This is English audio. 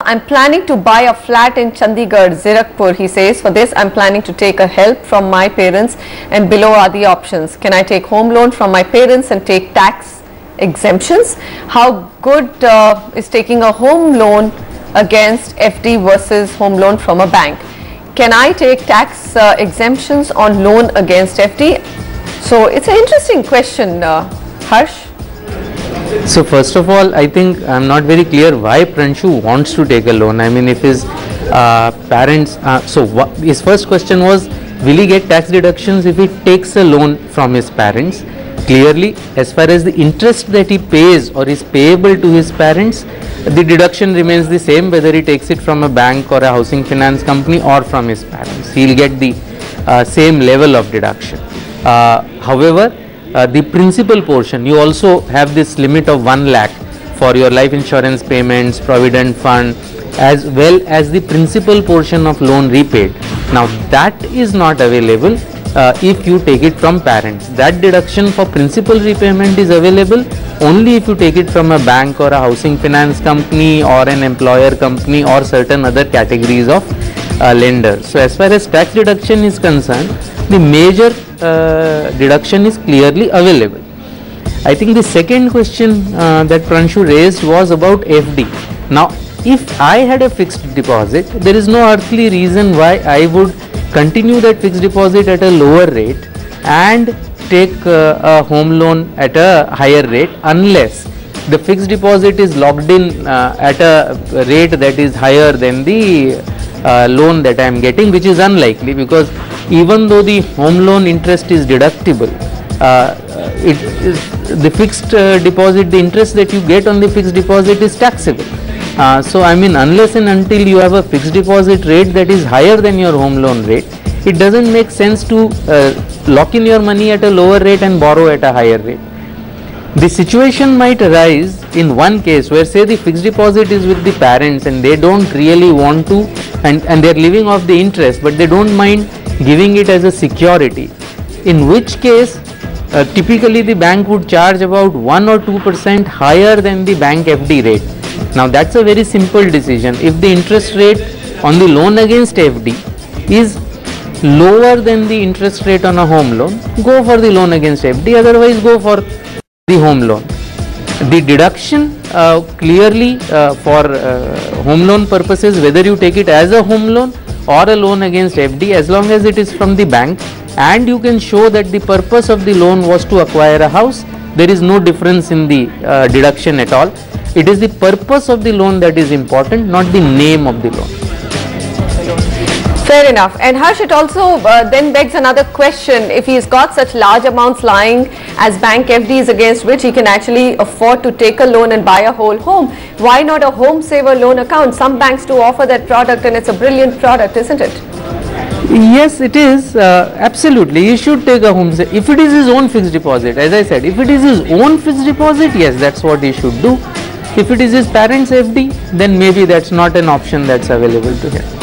I'm planning to buy a flat in Chandigarh, Zirakpur, he says. For this, I'm planning to take a help from my parents, and below are the options. Can I take home loan from my parents and take tax exemptions? How good is taking a home loan against FD versus home loan from a bank? Can I take tax exemptions on loan against FD? So it's an interesting question, Harsh. So first of all, I think I'm not very clear why Pranshu wants to take a loan. I mean, if his parents, his first question was, will he get tax deductions if he takes a loan from his parents? Clearly, as far as the interest that he pays or is payable to his parents, the deduction remains the same whether he takes it from a bank or a housing finance company or from his parents. He will get the same level of deduction. However, the principal portion, you also have this limit of 1 lakh for your life insurance payments, provident fund, as well as the principal portion of loan repaid. Now that is not available if you take it from parents. That deduction for principal repayment is available only if you take it from a bank or a housing finance company or an employer company or certain other categories of lenders. So as far as tax deduction is concerned, the major deduction is clearly available. I think the second question that Pranshu raised was about FD. Now, if I had a fixed deposit, there is no earthly reason why I would continue that fixed deposit at a lower rate and take a home loan at a higher rate unless the fixed deposit is locked in at a rate that is higher than the loan that I am getting, which is unlikely, because even though the home loan interest is deductible, the fixed deposit, the interest that you get on the fixed deposit is taxable. So I mean, unless and until you have a fixed deposit rate that is higher than your home loan rate, it doesn't make sense to lock in your money at a lower rate and borrow at a higher rate. The situation might arise in one case where, say, the fixed deposit is with the parents and they don't really want to, and they are living off the interest, but they don't mind giving it as a security, in which case typically the bank would charge about 1 or 2% higher than the bank FD rate. Now that's a very simple decision. If the interest rate on the loan against FD is lower than the interest rate on a home loan, go for the loan against FD, otherwise go for the home loan. The deduction clearly for home loan purposes, whether you take it as a home loan or a loan against FD, as long as it is from the bank and you can show that the purpose of the loan was to acquire a house, there is no difference in the deduction at all. It is the purpose of the loan that is important, not the name of the loan. Fair enough. And Harsh, it also then begs another question. If he's got such large amounts lying as bank FDs against which he can actually afford to take a loan and buy a whole home, why not a home saver loan account? Some banks do offer that product and it's a brilliant product, isn't it? Yes, it is. Absolutely. He should take a home saver. If it is his own fixed deposit, as I said, if it is his own fixed deposit, yes, that's what he should do. If it is his parents' FD, then maybe that's not an option that's available to him.